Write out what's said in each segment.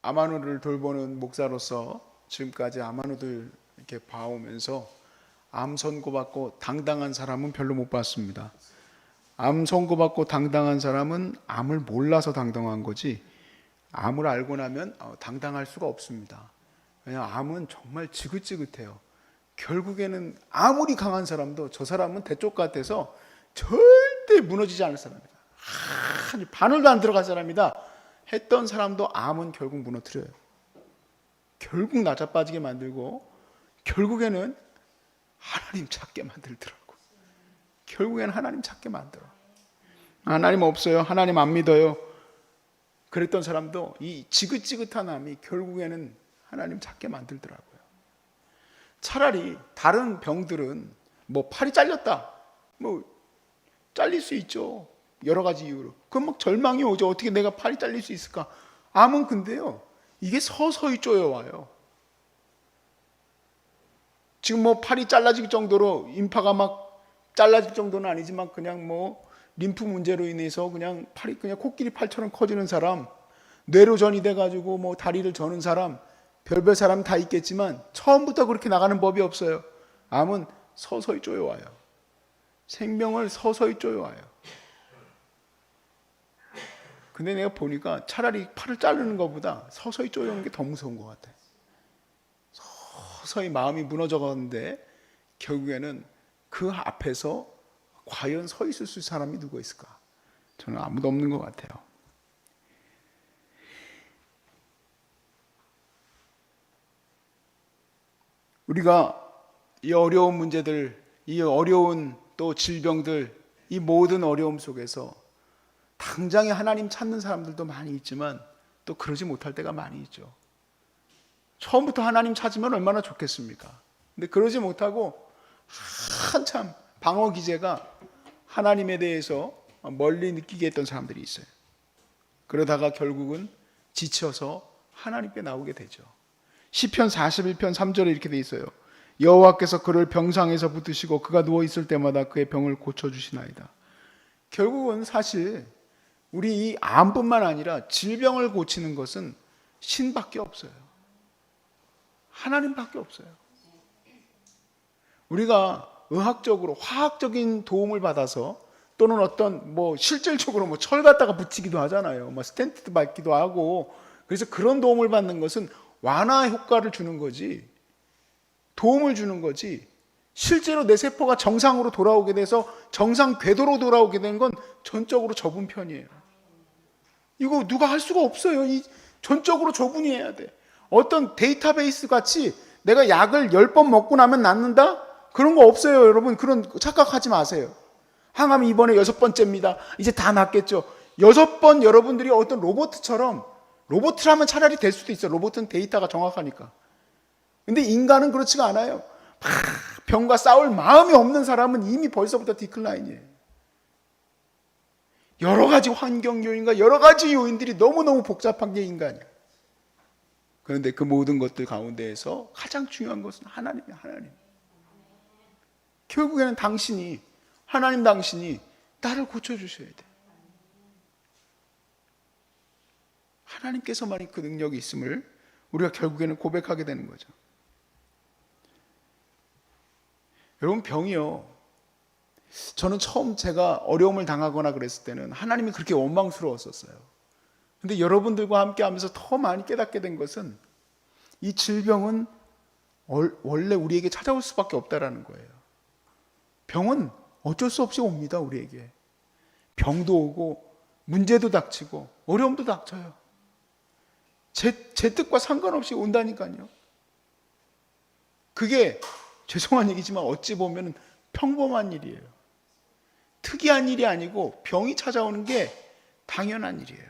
아마누를 돌보는 목사로서 지금까지 아마누들 이렇게 봐오면서 암 선고받고 당당한 사람은 별로 못 봤습니다. 암 선고받고 당당한 사람은 암을 몰라서 당당한 거지, 암을 알고 나면 당당할 수가 없습니다. 왜냐하면 암은 정말 지긋지긋해요. 결국에는 아무리 강한 사람도 저 사람은 대쪽 같아서 절대 무너지지 않을 사람이다. 바늘도 안 들어갈 사람이다 했던 사람도 암은 결국 무너뜨려요. 결국 낮아빠지게 만들고 결국에는 하나님 찾게 만들더라고. 결국에는 하나님 찾게 만들어. 하나님 없어요, 하나님 안 믿어요, 그랬던 사람도 이 지긋지긋한 암이 결국에는 하나님 찾게 만들더라고요. 차라리 다른 병들은 뭐 팔이 잘렸다, 뭐 잘릴 수 있죠, 여러 가지 이유로. 그럼 막 절망이 오죠. 어떻게 내가 팔이 잘릴 수 있을까? 암은 근데요, 이게 서서히 쪼여와요. 지금 뭐 팔이 잘라질 정도로, 인파가 막 잘라질 정도는 아니지만 그냥 뭐 림프 문제로 인해서 그냥 팔이 그냥 코끼리 팔처럼 커지는 사람, 뇌로전이 돼가지고 뭐 다리를 저는 사람, 별별 사람 다 있겠지만 처음부터 그렇게 나가는 법이 없어요. 암은 서서히 쪼여와요. 생명을 서서히 쪼여와요. 근데 내가 보니까 차라리 팔을 자르는 것보다 서서히 쪼여오는 게 더 무서운 것 같아요. 서서히 마음이 무너져 가는데 결국에는 그 앞에서 과연 서 있을 수 있는 사람이 누가 있을까? 저는 아무도 없는 것 같아요. 우리가 이 어려운 문제들, 이 어려운 또 질병들, 이 모든 어려움 속에서 당장에 하나님 찾는 사람들도 많이 있지만 또 그러지 못할 때가 많이 있죠. 처음부터 하나님 찾으면 얼마나 좋겠습니까? 근데 그러지 못하고 한참 방어 기제가 하나님에 대해서 멀리 느끼게 했던 사람들이 있어요. 그러다가 결국은 지쳐서 하나님께 나오게 되죠. 시편 41편 3절에 이렇게 돼 있어요. 여호와께서 그를 병상에서 붙드시고 그가 누워 있을 때마다 그의 병을 고쳐주시나이다. 결국은 사실 우리 이 암뿐만 아니라 질병을 고치는 것은 신밖에 없어요. 하나님밖에 없어요. 우리가 의학적으로 화학적인 도움을 받아서 또는 어떤 뭐 실질적으로 뭐 철 갖다가 붙이기도 하잖아요. 뭐 스텐트 받기도 하고. 그래서 그런 도움을 받는 것은 완화 효과를 주는 거지, 도움을 주는 거지, 실제로 내 세포가 정상으로 돌아오게 돼서 정상 궤도로 돌아오게 되는 건 전적으로 저분 편이에요. 이거 누가 할 수가 없어요. 이 전적으로 저분이 해야 돼. 어떤 데이터베이스 같이 내가 약을 10번 먹고 나면 낫는다? 그런 거 없어요. 여러분, 그런 착각하지 마세요. 항암이 이번에 6번째입니다. 이제 다 낫겠죠. 6번 여러분들이 어떤 로봇처럼, 로봇을 하면 차라리 될 수도 있어요. 로봇은 데이터가 정확하니까. 근데 인간은 그렇지가 않아요. 병과 싸울 마음이 없는 사람은 이미 벌써부터 디클라인이에요. 여러 가지 환경 요인과 여러 가지 요인들이 너무너무 복잡한 게 인간이에요. 그런데 그 모든 것들 가운데에서 가장 중요한 것은 하나님이에요. 하나님. 결국에는 당신이, 하나님 당신이 나를 고쳐주셔야 돼. 하나님께서만이 그 능력이 있음을 우리가 결국에는 고백하게 되는 거죠. 여러분, 병이요, 저는 처음 제가 어려움을 당하거나 그랬을 때는 하나님이 그렇게 원망스러웠었어요. 근데 여러분들과 함께 하면서 더 많이 깨닫게 된 것은 이 질병은 원래 우리에게 찾아올 수밖에 없다라는 거예요. 병은 어쩔 수 없이 옵니다. 우리에게 병도 오고 문제도 닥치고 어려움도 닥쳐요. 제 뜻과 상관없이 온다니까요. 그게 죄송한 얘기지만 어찌 보면 평범한 일이에요. 특이한 일이 아니고 병이 찾아오는 게 당연한 일이에요.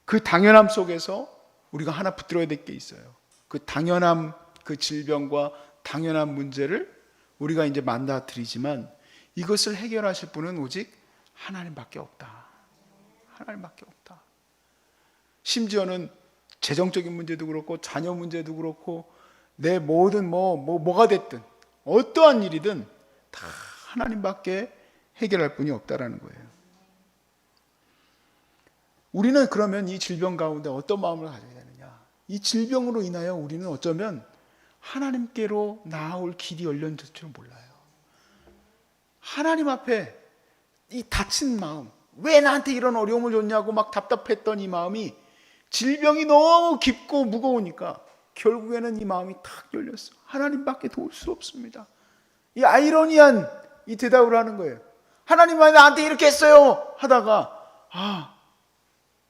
그 당연함 속에서 우리가 하나 붙들어야 될 게 있어요. 그 당연함, 그 질병과 당연한 문제를 우리가 이제 만나드리지만 이것을 해결하실 분은 오직 하나님밖에 없다. 하나님밖에 없다. 심지어는 재정적인 문제도 그렇고 자녀 문제도 그렇고 내 모든 뭐가 됐든 어떠한 일이든 다 하나님밖에 해결할 분이 없다라는 거예요. 우리는 그러면 이 질병 가운데 어떤 마음을 가져야 되느냐? 이 질병으로 인하여 우리는 어쩌면 하나님께로 나아올 길이 열렸는지도 몰라요. 하나님 앞에 이 다친 마음, 왜 나한테 이런 어려움을 줬냐고 막 답답했던 이 마음이 질병이 너무 깊고 무거우니까 결국에는 이 마음이 탁 열렸어. 하나님밖에 도울 수 없습니다. 이 아이러니한 이 대답을 하는 거예요. 하나님 왜 나한테 이렇게 했어요? 하다가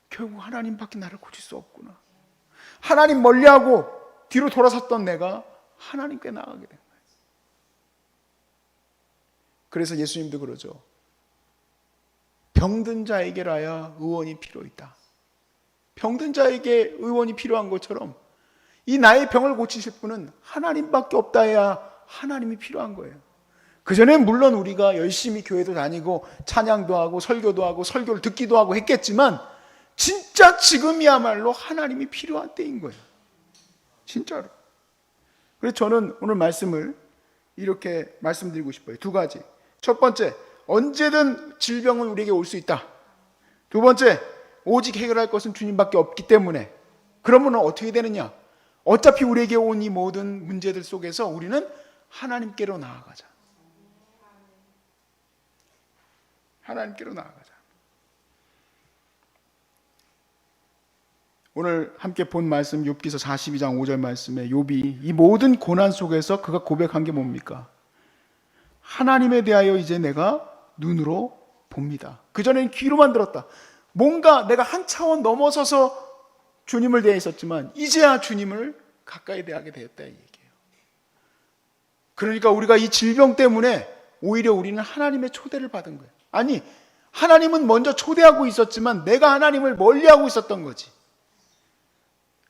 결국 하나님밖에 나를 고칠 수 없구나. 하나님 멀리하고 뒤로 돌아섰던 내가 하나님께 나아가게 된 거예요. 그래서 예수님도 그러죠. 병든 자에게라야 의원이 필요 있다. 병든 자에게 의원이 필요한 것처럼 이 나의 병을 고치실 분은 하나님밖에 없다 해야 하나님이 필요한 거예요. 그전에 물론 우리가 열심히 교회도 다니고 찬양도 하고 설교도 하고 설교를 듣기도 하고 했겠지만 진짜 지금이야말로 하나님이 필요한 때인 거예요. 진짜로. 그래서 저는 오늘 말씀을 이렇게 말씀드리고 싶어요. 두 가지. 첫 번째, 언제든 질병은 우리에게 올 수 있다. 두 번째, 오직 해결할 것은 주님밖에 없기 때문에. 그러면 어떻게 되느냐? 어차피 우리에게 온 이 모든 문제들 속에서 우리는 하나님께로 나아가자. 하나님께로 나아가자. 오늘 함께 본 말씀 욥기서 42장 5절 말씀에 욥이 이 모든 고난 속에서 그가 고백한 게 뭡니까? 하나님에 대하여 이제 내가 눈으로 봅니다. 그전에는 귀로만 들었다. 뭔가 내가 한 차원 넘어서서 주님을 대했었지만 이제야 주님을 가까이 대하게 되었다 이 얘기예요. 그러니까 우리가 이 질병 때문에 오히려 우리는 하나님의 초대를 받은 거예요. 아니, 하나님은 먼저 초대하고 있었지만 내가 하나님을 멀리하고 있었던 거지.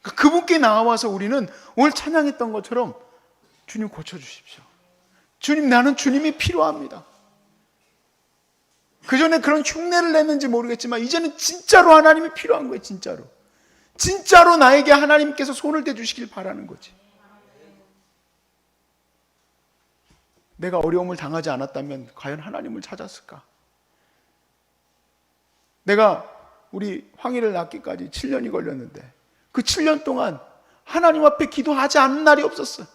그분께 나와서 우리는 오늘 찬양했던 것처럼 주님 고쳐주십시오. 주님, 나는 주님이 필요합니다. 그전에 그런 흉내를 냈는지 모르겠지만 이제는 진짜로 하나님이 필요한 거예요. 진짜로. 진짜로 나에게 하나님께서 손을 대주시길 바라는 거지. 내가 어려움을 당하지 않았다면 과연 하나님을 찾았을까? 내가 우리 황희를 낳기까지 7년이 걸렸는데 그 7년 동안 하나님 앞에 기도하지 않는 날이 없었어요.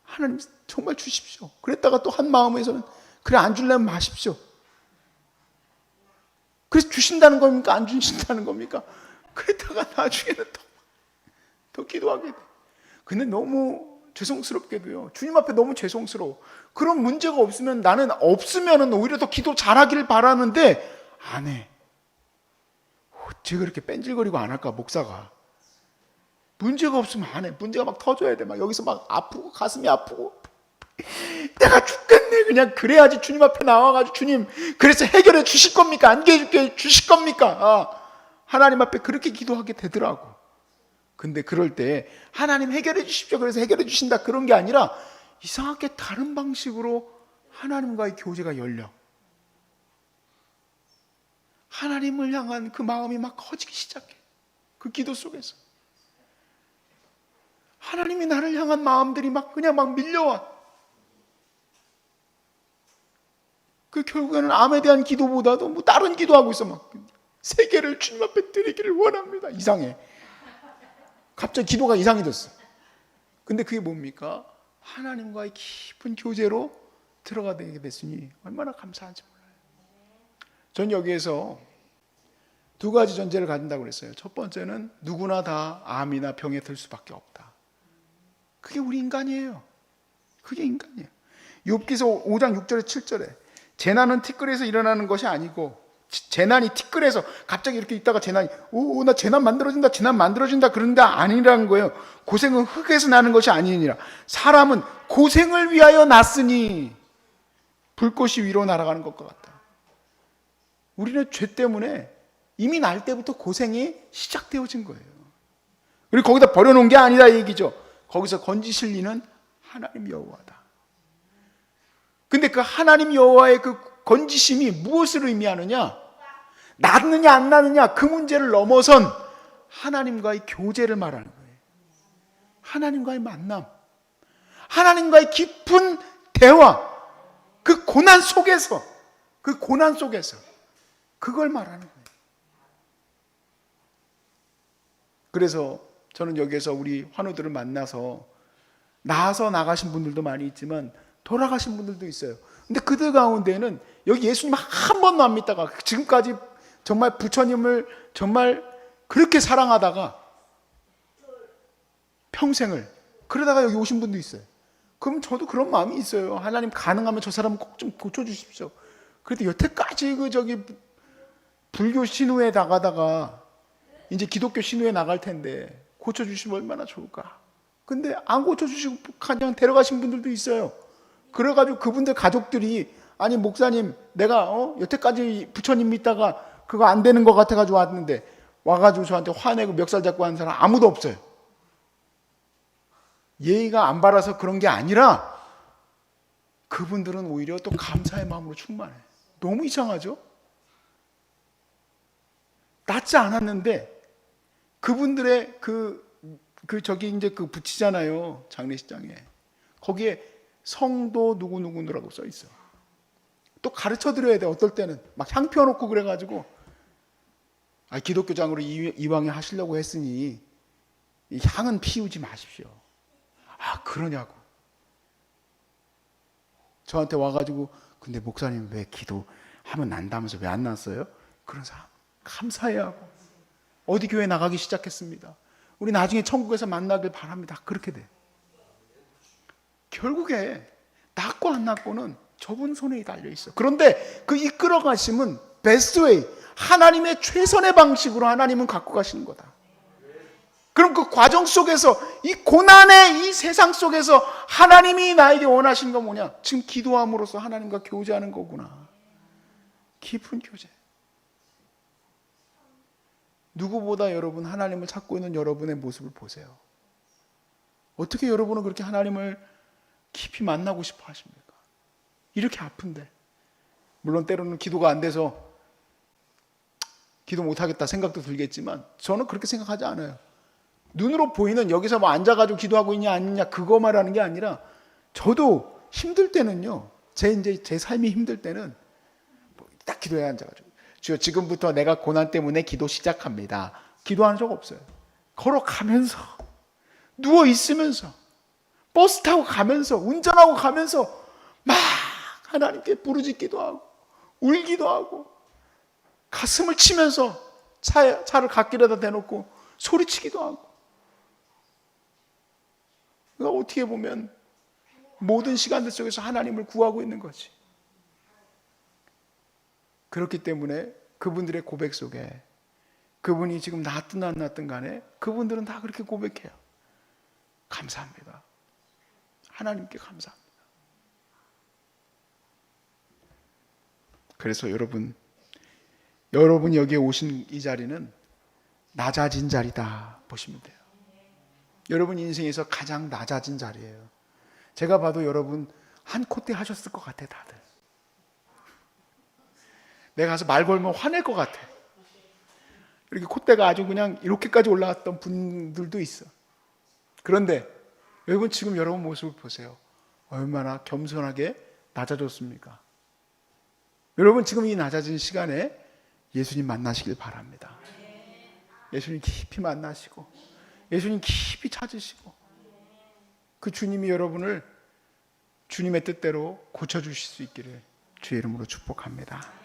하나님 정말 주십시오. 그랬다가 또 한 마음에서는 그래 안 주려면 마십시오. 그래서 주신다는 겁니까? 안 주신다는 겁니까? 그랬다가 나중에는 더 기도하게 돼. 근데 너무 죄송스럽게도요. 주님 앞에 너무 죄송스러워. 그런 문제가 없으면 나는 없으면은 오히려 더 기도 잘하기를 바라는데 안 해. 어째 그렇게 뺀질거리고 안 할까 목사가. 문제가 없으면 안 해. 문제가 막 터져야 돼. 막 여기서 막 아프고 가슴이 아프고 내가 죽겠네. 그냥 그래야지 주님 앞에 나와가지고 주님 그래서 해결해 주실 겁니까? 안 해결해 주실 겁니까? 하나님 앞에 그렇게 기도하게 되더라고. 근데 그럴 때 하나님 해결해 주십시오. 그래서 해결해 주신다 그런 게 아니라 이상하게 다른 방식으로 하나님과의 교제가 열려. 하나님을 향한 그 마음이 막 커지기 시작해. 그 기도 속에서. 하나님이 나를 향한 마음들이 막 그냥 막 밀려와. 그 결국에는 암에 대한 기도보다도 뭐 다른 기도하고 있어. 막 세계를 주님 앞에 드리기를 원합니다. 이상해. 갑자기 기도가 이상해졌어. 근데 그게 뭡니까? 하나님과의 깊은 교제로 들어가게 됐으니 얼마나 감사한지 몰라요. 전 여기에서 두 가지 전제를 가진다고 그랬어요. 첫 번째는 누구나 다 암이나 병에 들 수밖에 없다. 그게 우리 인간이에요. 그게 인간이에요. 욥기서 5장 6절에 7절에 재난은 티끌에서 일어나는 것이 아니고 재난이 티끌에서 갑자기 이렇게 있다가 재난이 나 재난 만들어진다 그런데 아니라는 거예요. 고생은 흙에서 나는 것이 아니니라. 사람은 고생을 위하여 났으니 불꽃이 위로 날아가는 것과 같다. 우리는 죄 때문에 이미 날 때부터 고생이 시작되어진 거예요. 그리고 거기다 버려놓은 게 아니라 얘기죠. 거기서 건지실 리는 하나님 여호와다. 근데 그 하나님 여호와의 그 건지심이 무엇을 의미하느냐? 낫느냐 안 낫느냐 그 문제를 넘어선 하나님과의 교제를 말하는 거예요. 하나님과의 만남, 하나님과의 깊은 대화. 그 고난 속에서 그걸 말하는 거예요. 그래서 저는 여기에서 우리 환우들을 만나서 나아서 나가신 분들도 많이 있지만 돌아가신 분들도 있어요. 근데 그들 가운데는 여기 예수님 한 번도 안 믿다가 지금까지 정말 부처님을 정말 그렇게 사랑하다가 평생을 그러다가 여기 오신 분도 있어요. 그럼 저도 그런 마음이 있어요. 하나님 가능하면 저 사람 꼭 좀 고쳐주십시오. 그래도 여태까지 불교 신우에 나가다가 이제 기독교 신우에 나갈 텐데 고쳐주시면 얼마나 좋을까. 근데 안 고쳐주시고 그냥 데려가신 분들도 있어요. 그래가지고 그분들 가족들이 아니 목사님 내가 여태까지 부처님 믿다가 그거 안 되는 것 같아가지고 왔는데 와가지고 저한테 화내고 멱살 잡고 하는 사람 아무도 없어요. 예의가 안 바라서 그런 게 아니라 그분들은 오히려 또 감사의 마음으로 충만해. 너무 이상하죠? 낫지 않았는데 그분들의 저기 이제 붙이잖아요. 장례식장에. 거기에 성도 누구누구라고 써 있어. 또 가르쳐 드려야 돼. 어떨 때는 막 향 피워놓고 그래가지고 기독교장으로 이왕에 하시려고 했으니 이 향은 피우지 마십시오. 그러냐고. 저한테 와가지고 근데 목사님 왜 기도하면 난다면서 왜 안 났어요? 그런 사람 감사해야 하고 어디 교회 나가기 시작했습니다. 우리 나중에 천국에서 만나길 바랍니다. 그렇게 돼. 결국에 낫고 안 낫고는 저분 손에 달려 있어. 그런데 그 이끌어 가심은 베스트 웨이, 하나님의 최선의 방식으로 하나님은 갖고 가시는 거다. 그럼 그 과정 속에서 이 고난의 이 세상 속에서 하나님이 나에게 원하시는 건 뭐냐? 지금 기도함으로써 하나님과 교제하는 거구나. 깊은 교제. 누구보다 여러분 하나님을 찾고 있는 여러분의 모습을 보세요. 어떻게 여러분은 그렇게 하나님을 깊이 만나고 싶어 하십니까? 이렇게 아픈데. 물론 때로는 기도가 안 돼서 기도 못하겠다 생각도 들겠지만 저는 그렇게 생각하지 않아요. 눈으로 보이는 여기서 뭐 앉아가지고 기도하고 있냐 아니냐 그거 말하는 게 아니라 저도 힘들 때는요. 제 삶이 힘들 때는 딱 기도에 앉아가지고 주여 지금부터 내가 고난 때문에 기도 시작합니다. 기도하는 적 없어요. 걸어가면서 누워 있으면서 버스 타고 가면서 운전하고 가면서 막 하나님께 부르짖기도 하고 울기도 하고 가슴을 치면서 차를 갓길에다 대놓고 소리치기도 하고. 그러니까 어떻게 보면 모든 시간들 속에서 하나님을 구하고 있는 거지. 그렇기 때문에 그분들의 고백 속에 그분이 지금 낫든 안 낫든 간에 그분들은 다 그렇게 고백해요. 감사합니다. 하나님께 감사합니다. 그래서 여러분 여기에 오신 이 자리는 낮아진 자리다 보시면 돼요. 여러분 인생에서 가장 낮아진 자리예요. 제가 봐도 여러분 한 콧대 하셨을 것 같아 다들. 내가 가서 말 걸면 화낼 것 같아. 이렇게 콧대가 아주 그냥 이렇게까지 올라왔던 분들도 있어. 그런데 여러분 지금 여러분 모습을 보세요. 얼마나 겸손하게 낮아졌습니까? 여러분 지금 이 낮아진 시간에 예수님 만나시길 바랍니다. 예수님 깊이 만나시고 예수님 깊이 찾으시고 그 주님이 여러분을 주님의 뜻대로 고쳐주실 수 있기를 주의 이름으로 축복합니다.